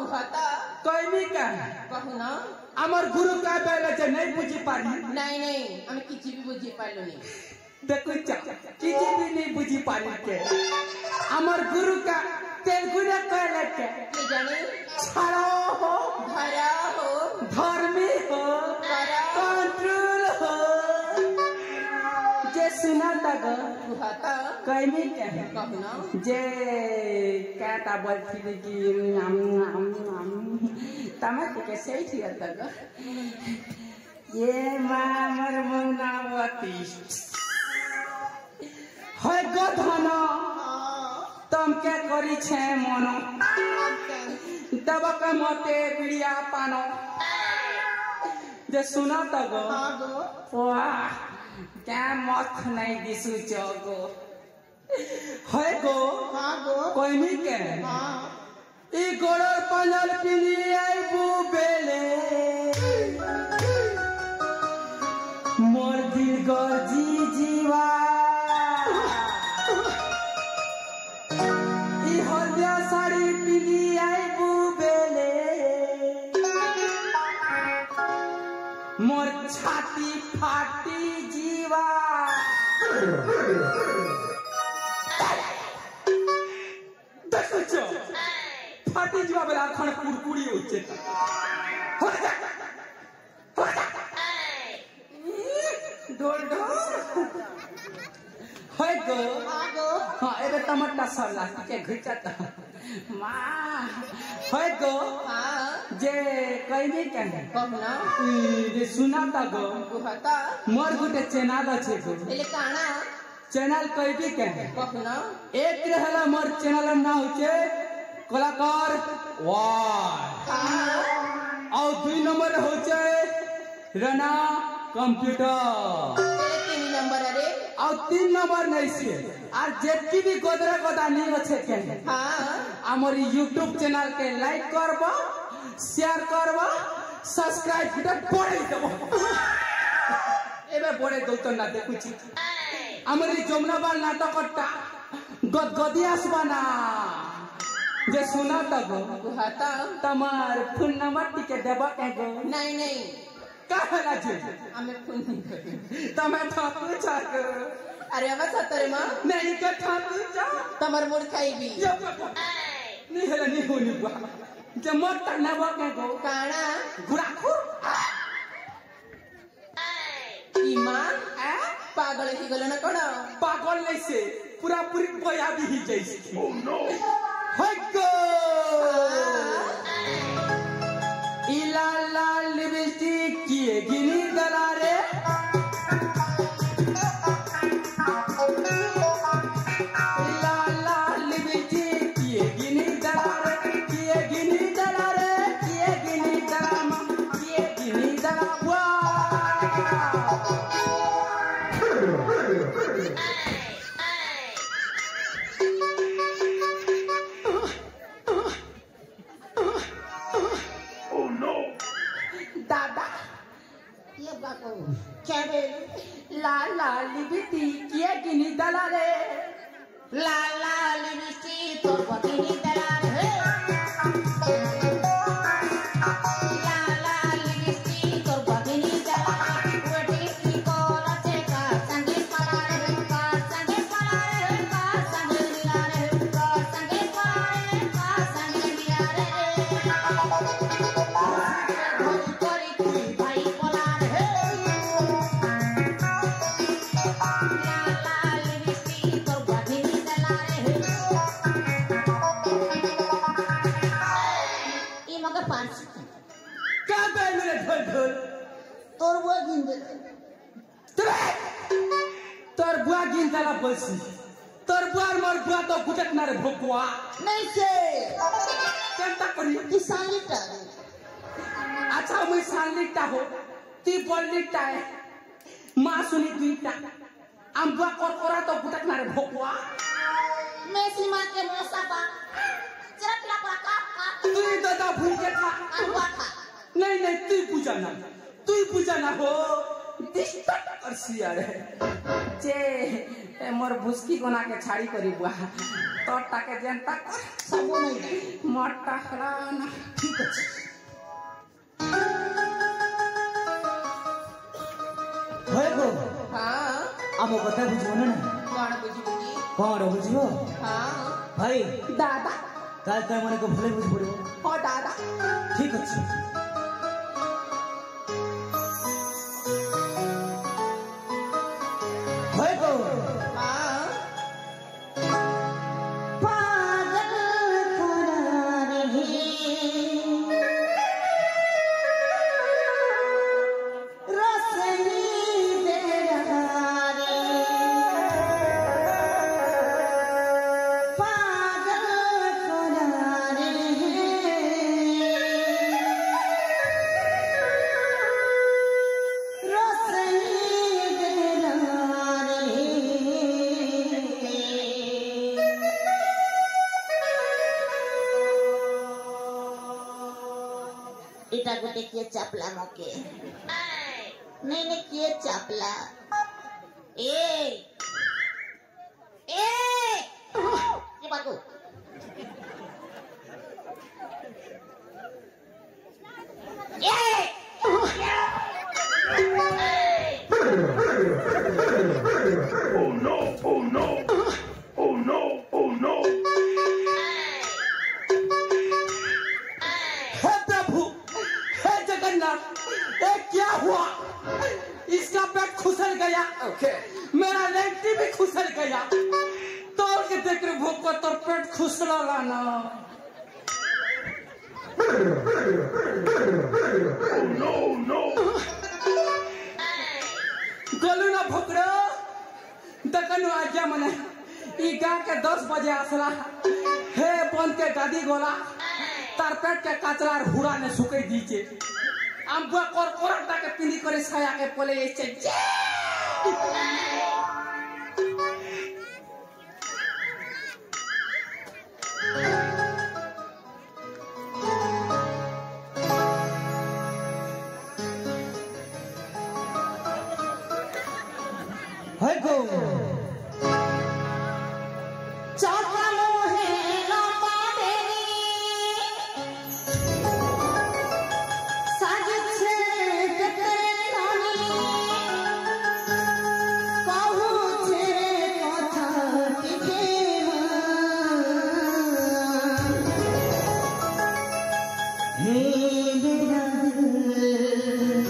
कुहता कहनी का कहू ना আমার গুরু কা বেলে যে नहीं বুঝি পারি नहीं नहीं আমি কিছু भी বুঝি পাইলো नहीं देखो किसी भी नहीं बुझी पारी के আমার গুরু का तेलुगु ने कहले के जाने छाड़ो हो भरा हो धर्मी हो करा कंट्रोल हो जे सुना तक कुहता कहनी के कहू ना जे कहता बोलती कि तमक के सही थी तक ये मामर मंगनावती है गधन तम के करी छे मनो दबक मते बिड़िया पानो जे सुना तक वाह क्या मत नहीं दिसु जगो है गो कोई नहीं के ई गोड़र पंजल पिनी आई बू बेले मोर दीर्घ जी जीवा ई हल्दिया साड़ी पिनी आई बू बेले मोर छाती फाटी जीवा देखो फाटी जीवा बेला खण कुरकुरी होचे ढोल ढोल है गो हां एबे टमाटर सरला के घिचाता मां है गो हां जे कहनी के कहू ना जे सुना ता गो कुहता मोर गुटे चैनल আছে गो एले काना चैनल कहबी के कहू ना एक रहला मोर चैनल ना होचे कलाकार वाह और 2 नंबर होचे रना कंप्यूटर 3 नंबर अरे और 3 नंबर नहीं से और जेती भी गोदरा गोदा नहीं अच्छे के हां हमर YouTube चैनल के लाइक करबो शेयर करबो सब्सक्राइब बटन पड़े देबो एबे बड़े दो तो ना देखु छी हमर जमुनाबाल नाटकटा गदगदी आसबाना जे सुना तब कुहता तमार फोन नंबर टिके देबो के गो नहीं नहीं कहला जे हमें फोन नहीं करी तमे ठाकू छ अरे अब सतरे मां नहीं के ठाकू छ तमर मोर खाईबी नहीं हला नहीं होनी बा जे मोट ना बा के गो काना गुराखू ईमान पागल ही गलो ना कोन पागल नहीं से पूरा पूरी बया भी ही जैसी ओह नो हगो इला लाल लिपस्टिक किए गिनी दलारे इला लाल लिपस्टिक किए गिनी दलारे किए गिनी दलारे किए गिनी दलाम किए गिनी दलावा दादा ये बाको क्या बे ला ला लिबिती किए गिनी दलारे ला ला लिपस्टी तो बकिनी दलाल है ला ला लिपस्टी तो बकिनी दलाल वेटी की कोला से का संगे पलारे का संगे पलारे का संगे मिलारे का संगे पलारे का संगे मिलारे कोरी कोरी भाई पलारे ला ला लिपस्टी तो बकिनी दलाल है ई मगे 5 क्या बैल मेरे ढोल ढोल तोर वो गिंदे तोर बुआ गिन दला बसी तोर बुआर मोर बुआ तो गुटक ना रे भोकुआ नहीं से केनता करी किसान लिटा अच्छा मैं सालिटा हो ती बोलिटा है मां सुनी दुईटा हम बुआ कोरकोरा तो गुटक ना रे भोकुआ मैं सीमा के मौसा बा जरा पिला पा का तू दादा भूल के खा अनवा खा नहीं नहीं तू पूजा ना हो डिस्टर्ब कर सिया रे जे मोर भुस्की कोना के छाड़ी करी बुआ तो टाके जनता सब नहीं मट्टा खलाना ठीक अछि होय गो हाँ अब कथा बुझो ना कौन बुझबी कौन बुझो हाँ भाई दादा काल तय मने को भले बुझ पड़ो ओ दादा ठीक अछि होय गो हाँ पागल करार है रसनी दे रहा रे पागल करार है रसनी दे रहा रे এটা গোটে কিয়ে চাপলা মকে নেই নে কিয়ে চাপলা এ এ কি বাকু এ Oh no, oh no, oh no, oh no. हे प्रभु हे जगन्नाथ ये क्या हुआ इसका पेट खुसल गया मेरा लेंटी भी खुसल गया तोड़ के देख रहे भूख को तो पेट खुसला लाना Oh no, no. गोलू ना भुकड़ो दकनु आज्ञा मने ई गा के 10 बजे आसला हे बन के गादी गोला तार पेट के काचलार हुड़ा ने सुके दीचे हम बुआ कोरकोरटा के पिंदी करे छाया के पोले ये जे होय गो चाचा मोहे ना पादेनी साज छे कतरे नानी कहू छे कथा टिके हे मेरा दिल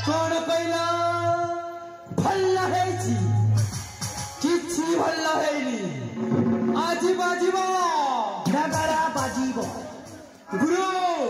कौन कहला भल्ला हेची किछि भल्ला हेली आज बाजीबो नगरा बाजीबो गुरु